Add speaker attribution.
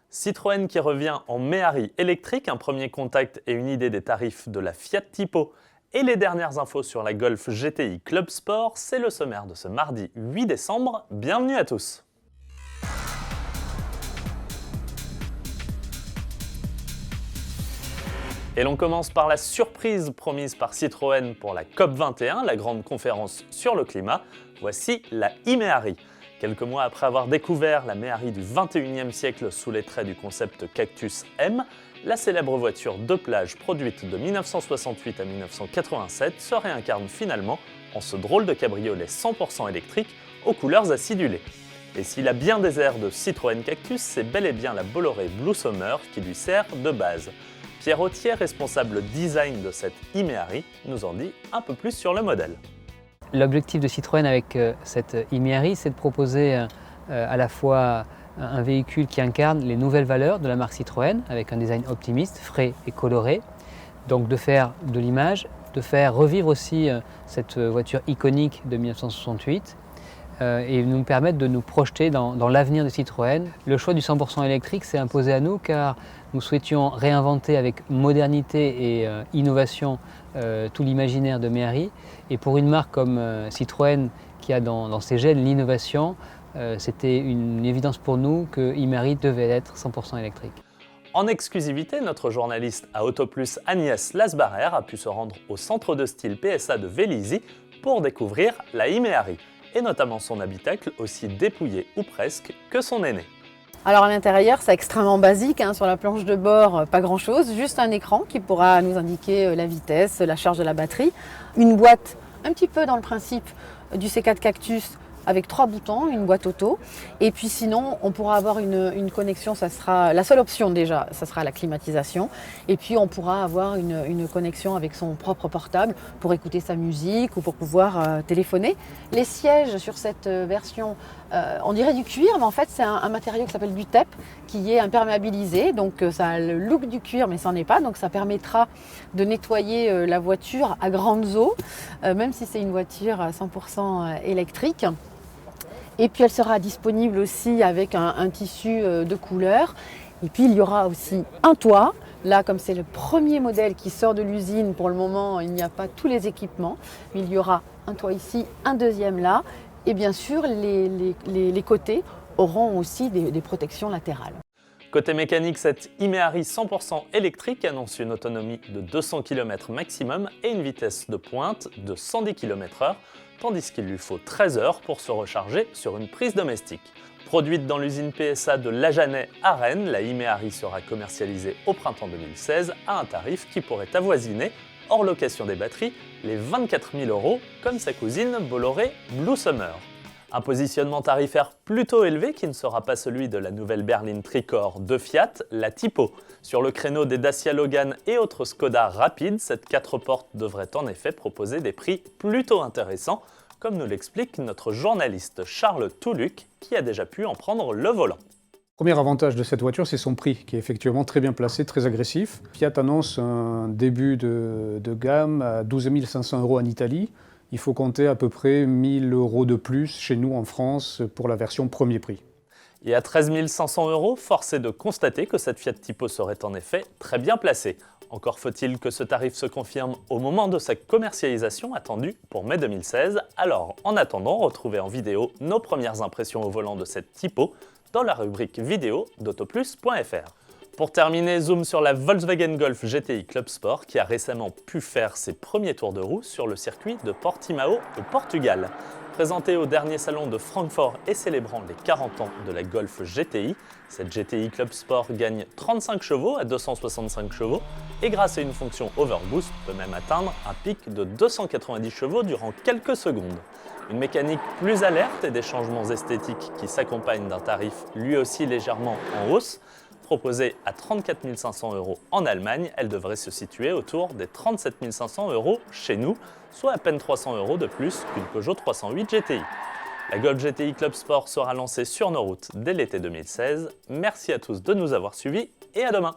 Speaker 1: Citroën qui revient en Méhari électrique, un premier contact et une idée des tarifs de la Fiat Tipo et les dernières infos sur la Golf GTI Club Sport, c'est le sommaire de ce mardi 8 décembre. Bienvenue à tous. Et l'on commence par la surprise promise par Citroën pour la COP21, la grande conférence sur le climat. Voici la e-Méhari. Quelques mois après avoir découvert la Méhari du 21e siècle sous les traits du concept Cactus M, la célèbre voiture de plage produite de 1968 à 1987 se réincarne finalement en ce drôle de cabriolet 100% électrique aux couleurs acidulées. Et s'il a bien des airs de Citroën Cactus, c'est bel et bien la Bolloré Blue Summer qui lui sert de base. Pierre Authier, responsable design de cette e-Méhari, nous en dit un peu plus sur le modèle.
Speaker 2: L'objectif de Citroën avec cette e-Méhari, c'est de proposer à la fois un véhicule qui incarne les nouvelles valeurs de la marque Citroën, avec un design optimiste, frais et coloré. Donc de faire de l'image, de faire revivre aussi cette voiture iconique de 1968 et nous permettre de nous projeter dans l'avenir de Citroën. Le choix du 100% électrique s'est imposé à nous car nous souhaitions réinventer avec modernité et innovation tout l'imaginaire de Méhari. Et pour une marque comme Citroën qui a dans ses gènes l'innovation, c'était une évidence pour nous que e-Méhari devait être 100% électrique.
Speaker 1: En exclusivité, notre journaliste à Autoplus Agnès Lasbarère a pu se rendre au centre de style PSA de Vélizy pour découvrir la e-Méhari, et notamment son habitacle aussi dépouillé ou presque que son aîné.
Speaker 3: Alors à l'intérieur, c'est extrêmement basique, sur la planche de bord, pas grand chose, juste un écran qui pourra nous indiquer la vitesse, la charge de la batterie, une boîte un petit peu dans le principe du C4 Cactus avec 3 boutons, une boîte auto, et puis sinon on pourra avoir une connexion, ça sera la seule option déjà, ça sera la climatisation, et puis on pourra avoir une connexion avec son propre portable pour écouter sa musique ou pour pouvoir téléphoner. Les sièges sur cette version, on dirait du cuir, mais en fait c'est un matériau qui s'appelle du TEP, qui est imperméabilisé, donc ça a le look du cuir mais ça n'en est pas, donc ça permettra de nettoyer la voiture à grandes eaux, même si c'est une voiture 100% électrique. Et puis elle sera disponible aussi avec un tissu de couleur. Et puis il y aura aussi un toit. Là, comme c'est le premier modèle qui sort de l'usine, pour le moment, il n'y a pas tous les équipements. Mais il y aura un toit ici, un deuxième là. Et bien sûr, les côtés auront aussi des protections latérales.
Speaker 1: Côté mécanique, cette e-Méhari 100% électrique annonce une autonomie de 200 km maximum et une vitesse de pointe de 110 km/h, tandis qu'il lui faut 13 heures pour se recharger sur une prise domestique. Produite dans l'usine PSA de Lajanais à Rennes, la e-Méhari sera commercialisée au printemps 2016 à un tarif qui pourrait avoisiner, hors location des batteries, les 24 000 € comme sa cousine Bolloré Blue Summer. Un positionnement tarifaire plutôt élevé qui ne sera pas celui de la nouvelle berline tricorps de Fiat, la Tipo. Sur le créneau des Dacia Logan et autres Skoda rapides, cette 4 portes devrait en effet proposer des prix plutôt intéressants, comme nous l'explique notre journaliste Charles Touluc, qui a déjà pu en prendre le volant.
Speaker 4: Premier avantage de cette voiture, c'est son prix, qui est effectivement très bien placé, très agressif. Fiat annonce un début de gamme à 12 500 € en Italie. Il faut compter à peu près 1 000 € de plus chez nous en France pour la version premier prix.
Speaker 1: Et à 13 500 €, force est de constater que cette Fiat Tipo serait en effet très bien placée. Encore faut-il que ce tarif se confirme au moment de sa commercialisation attendue pour mai 2016. Alors, en attendant, retrouvez en vidéo nos premières impressions au volant de cette Tipo dans la rubrique vidéo d'autoplus.fr. Pour terminer, zoom sur la Volkswagen Golf GTI Club Sport qui a récemment pu faire ses premiers tours de roue sur le circuit de Portimao au Portugal. Présentée au dernier salon de Francfort et célébrant les 40 ans de la Golf GTI, cette GTI Club Sport gagne 35 chevaux à 265 chevaux et grâce à une fonction Overboost peut même atteindre un pic de 290 chevaux durant quelques secondes. Une mécanique plus alerte et des changements esthétiques qui s'accompagnent d'un tarif lui aussi légèrement en hausse. Proposée à 34 500 € en Allemagne, elle devrait se situer autour des 37 500 € chez nous, soit à peine 300 € de plus qu'une Peugeot 308 GTI. La Golf GTI Club Sport sera lancée sur nos routes dès l'été 2016. Merci à tous de nous avoir suivis et à demain.